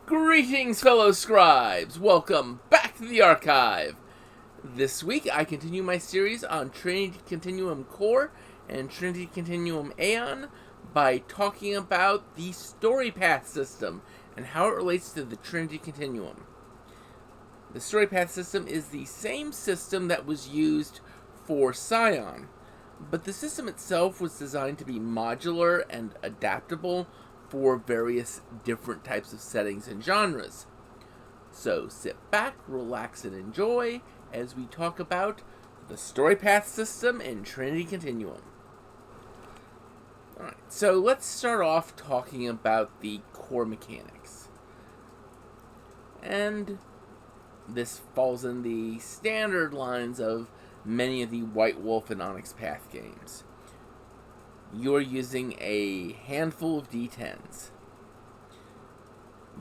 Greetings, fellow scribes! Welcome back to the archive! This week, I continue my series on Trinity Continuum Core and Trinity Continuum Aeon by talking about the Storypath System and how it relates to the Trinity Continuum. The Storypath System is the same system that was used for Scion, but the system itself was designed to be modular and adaptable for various different types of settings and genres. So sit back, relax, and enjoy as we talk about the Storypath System in Trinity Continuum. Alright, so let's start off talking about the core mechanics. And this falls in the standard lines of many of the White Wolf and Onyx Path games. You're using a handful of D10s.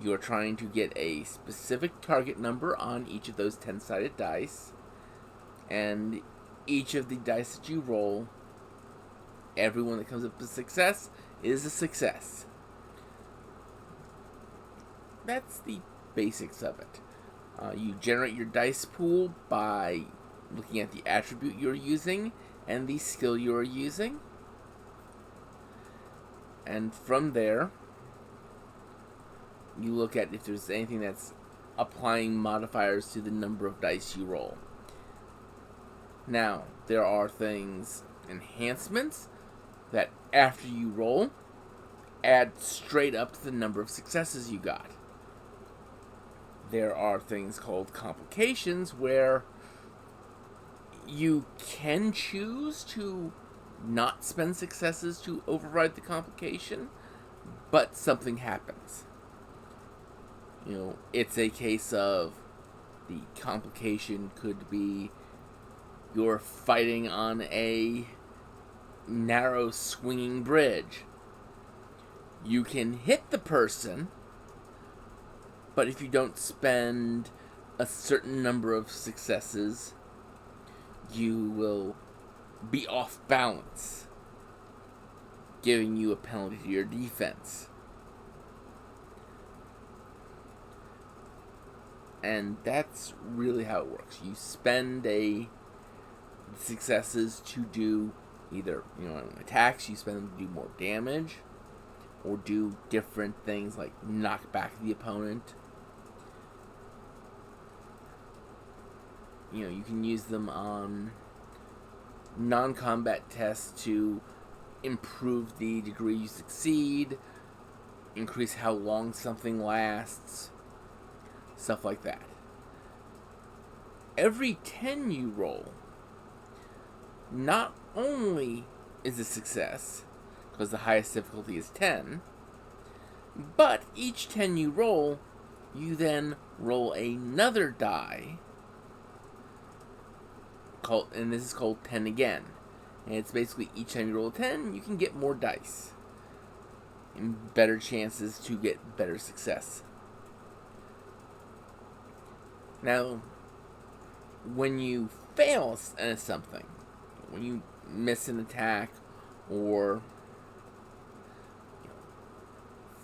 You're trying to get a specific target number on each of those 10-sided dice, and each of the dice that you roll, every one that comes up with success is a success. That's the basics of it. You generate your dice pool by looking at the attribute you're using and the skill you're using. And from there, you look at if there's anything that's applying modifiers to the number of dice you roll. Now, there are things, enhancements, that after you roll, add straight up to the number of successes you got. There are things called complications where you can choose to not spend successes to override the complication, but something happens. It's a case of the complication could be you're fighting on a narrow swinging bridge. You can hit the person, but if you don't spend a certain number of successes, you will be off balance, giving you a penalty to your defense. And that's really how it works. You spend successes to do either, attacks, you spend them to do more damage, or do different things like knock back the opponent. You can use them on non-combat tests to improve the degree you succeed, increase how long something lasts, stuff like that. Every 10 you roll, not only is a success, because the highest difficulty is 10, but each 10 you roll, you then roll another die, and this is called 10 again. And it's basically each time you roll a 10, you can get more dice. And better chances to get better success. Now, when you fail at something, when you miss an attack, or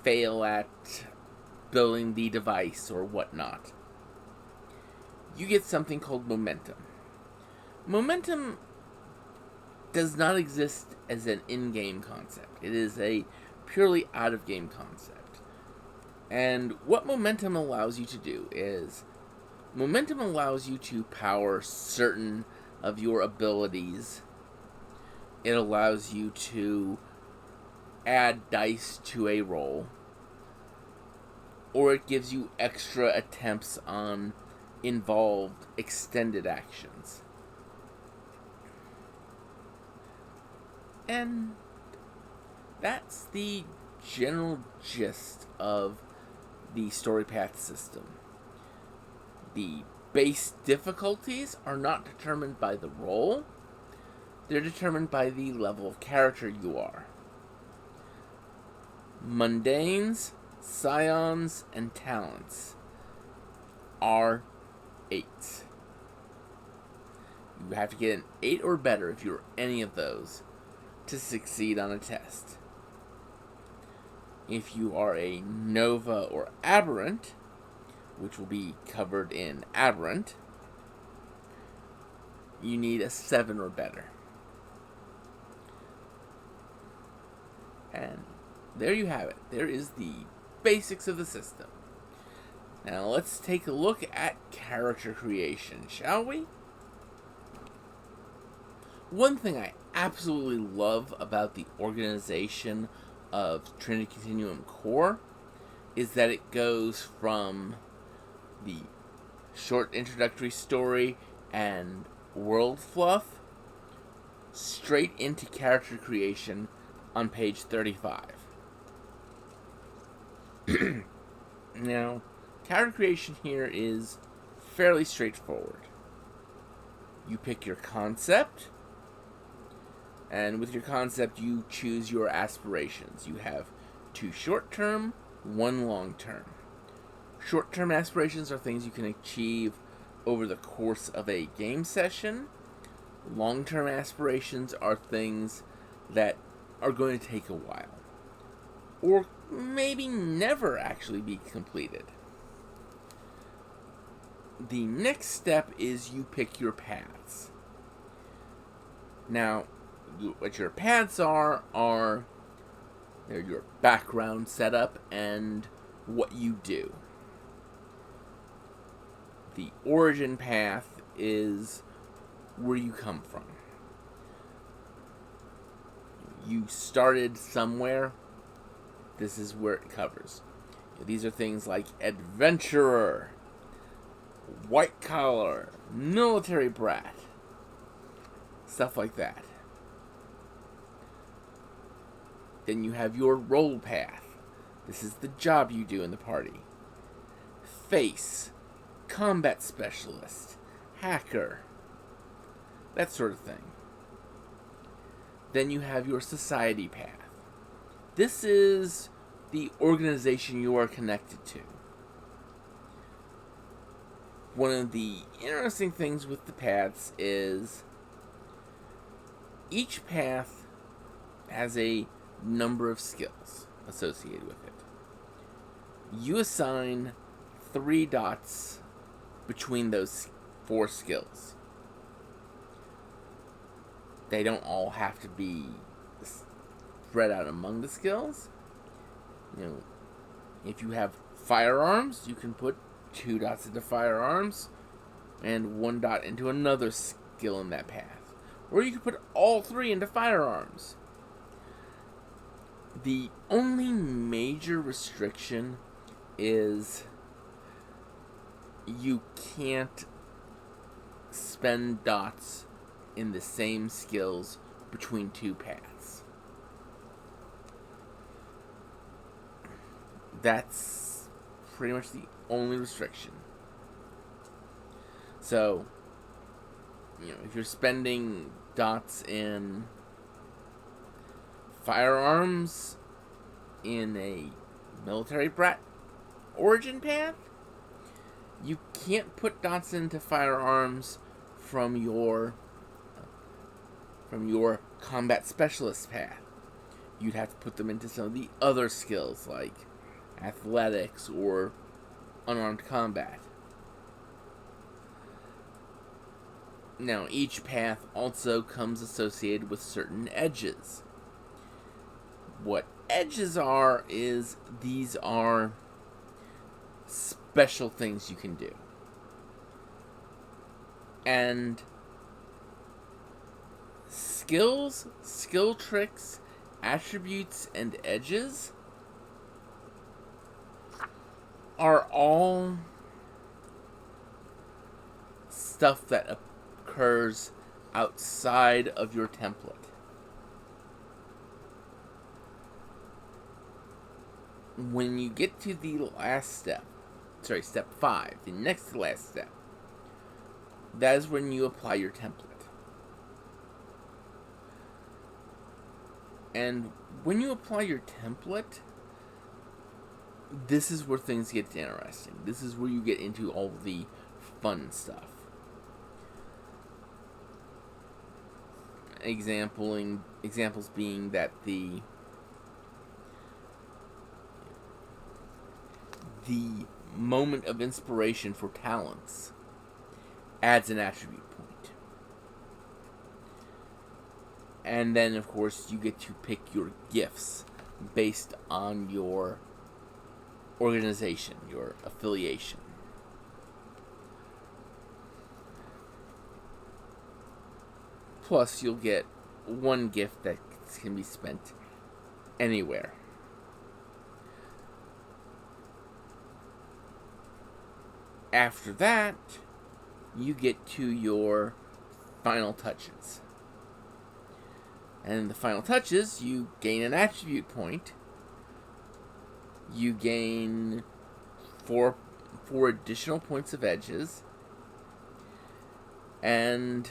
fail at building the device or whatnot, you get something called momentum. Momentum does not exist as an in-game concept. It is a purely out-of-game concept. And what momentum allows you to do is, momentum allows you to power certain of your abilities. It allows you to add dice to a roll, or it gives you extra attempts on involved extended actions. And that's the general gist of the Storypath system. The base difficulties are not determined by the roll. They're determined by the level of character you are. Mundanes, Scions, and Talents are 8. You have to get an 8 or better if you're any of those to succeed on a test. If you are a Nova or Aberrant, which will be covered in Aberrant, you need a 7 or better. And there you have it. There is the basics of the system. Now let's take a look at character creation, shall we? One thing I absolutely love about the organization of Trinity Continuum Core is that it goes from the short introductory story and world fluff straight into character creation on page 35. Now, character creation here is fairly straightforward. You pick your concept, and with your concept you choose your aspirations. You have 2 short-term, 1 long-term. Short-term aspirations are things you can achieve over the course of a game session. Long-term aspirations are things that are going to take a while, or maybe never actually be completed. The next step is you pick your paths. Now, what your paths are they're your background setup and what you do. The origin path is where you come from. You started somewhere. This is where it covers. These are things like adventurer, white collar, military brat, stuff like that. Then you have your role path. This is the job you do in the party. Face, combat specialist, hacker, that sort of thing. Then you have your society path. This is the organization you are connected to. One of the interesting things with the paths is each path has a number of skills associated with it. You assign 3 dots between those 4 skills. They don't all have to be spread out among the skills. If you have firearms, you can put 2 dots into firearms and 1 dot into another skill in that path. Or you can put all 3 into firearms. The only major restriction is you can't spend dots in the same skills between 2 paths. That's pretty much the only restriction. So, if you're spending dots in firearms in a military brat origin path, you can't put dots into firearms from your combat specialist path. You'd have to put them into some of the other skills like athletics or unarmed combat. Now, each path also comes associated with certain edges. What edges are is these are special things you can do. And skills, skill tricks, attributes, and edges are all stuff that occurs outside of your template. When you get to the last step, step 5, the next to last step, that is when you apply your template. And when you apply your template, this is where things get interesting. This is where you get into all the fun stuff. Examples being that the moment of inspiration for talents adds an attribute point. And then, of course, you get to pick your gifts based on your organization, your affiliation. Plus, you'll get one gift that can be spent anywhere. After that, you get to your final touches. And in the final touches, you gain an attribute point. You gain four additional points of edges. And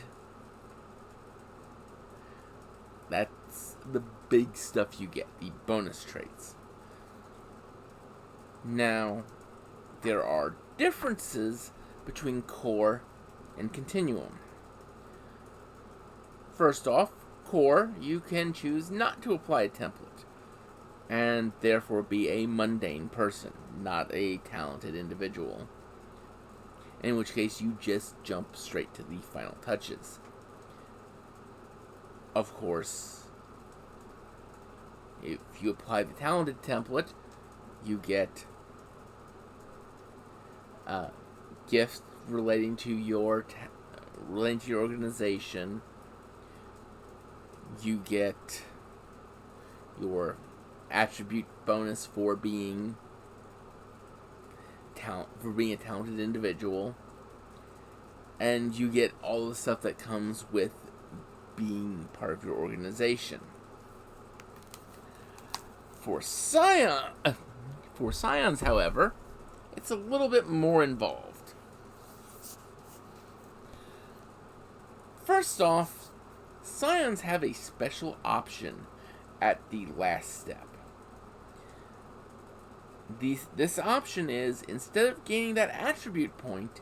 that's the big stuff you get, the bonus traits. Now, there are differences between Core and Continuum. First off, Core, you can choose not to apply a template, and therefore be a mundane person, not a talented individual. In which case, you just jump straight to the final touches. Of course, if you apply the talented template, you get gifts relating to your organization. You get your attribute bonus for being a talented individual, and you get all the stuff that comes with being part of your organization. For scions, however, it's a little bit more involved. First off, scions have a special option at the last step. This option is, instead of gaining that attribute point,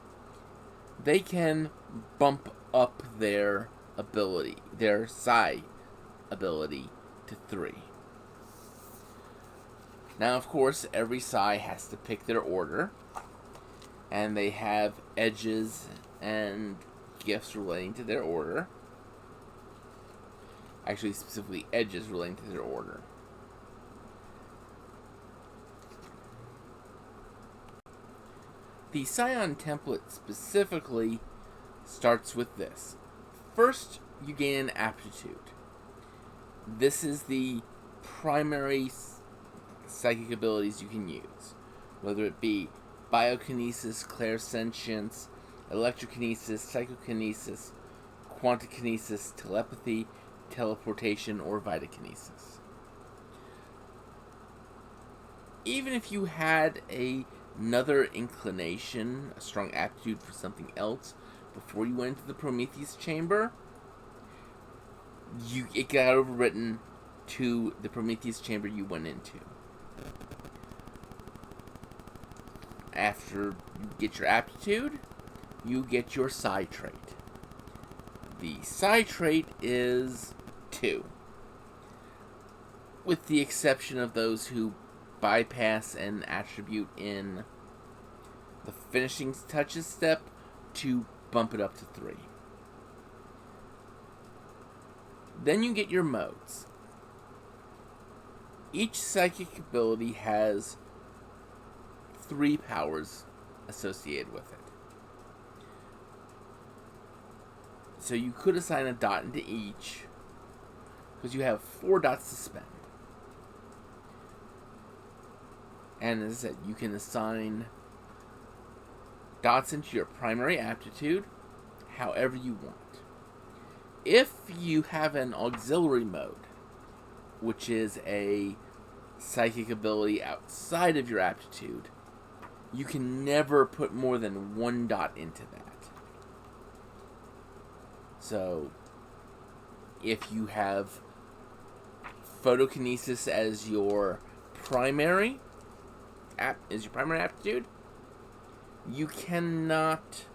they can bump up their ability, their psi ability, to 3. Now, of course, every psi has to pick their order, and they have edges and gifts relating to their order. Actually, specifically edges relating to their order. The Scion template specifically starts with this. First, you gain an aptitude. This is the primary psychic abilities you can use, whether it be biokinesis, clairsentience, electrokinesis, psychokinesis, quantikinesis, telepathy, teleportation, or vitakinesis. Even if you had another inclination, a strong aptitude for something else before you went into the Prometheus chamber, it got overwritten to the Prometheus chamber you went into. After you get your aptitude, you get your psi trait. The psi trait is 2, with the exception of those who bypass an attribute in the finishing touches step to bump it up to 3. Then you get your modes. Each psychic ability has 3 powers associated with it. So you could assign a dot into each, because you have 4 dots to spend. And as I said, you can assign dots into your primary aptitude however you want. If you have an auxiliary mode, which is a psychic ability outside of your aptitude, you can never put more than 1 dot into that. So, if you have photokinesis as your primary aptitude, you cannot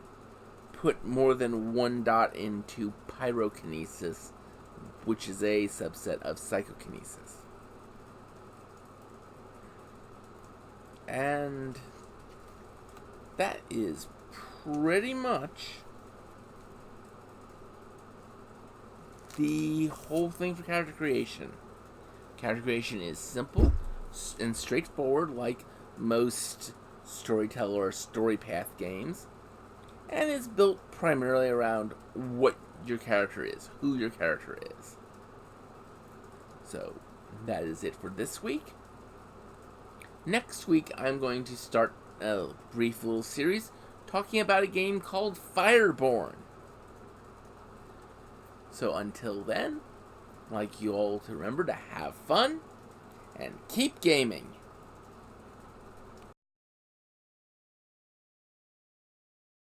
put more than 1 dot into pyrokinesis, which is a subset of psychokinesis. And that is pretty much the whole thing for character creation. Character creation is simple and straightforward, like most storyteller or Storypath games, and is built primarily around what your character is, who your character is. So that is it for this week. Next week, I'm going to start a brief little series talking about a game called Fireborn. So until then, I'd like you all to remember to have fun and keep gaming.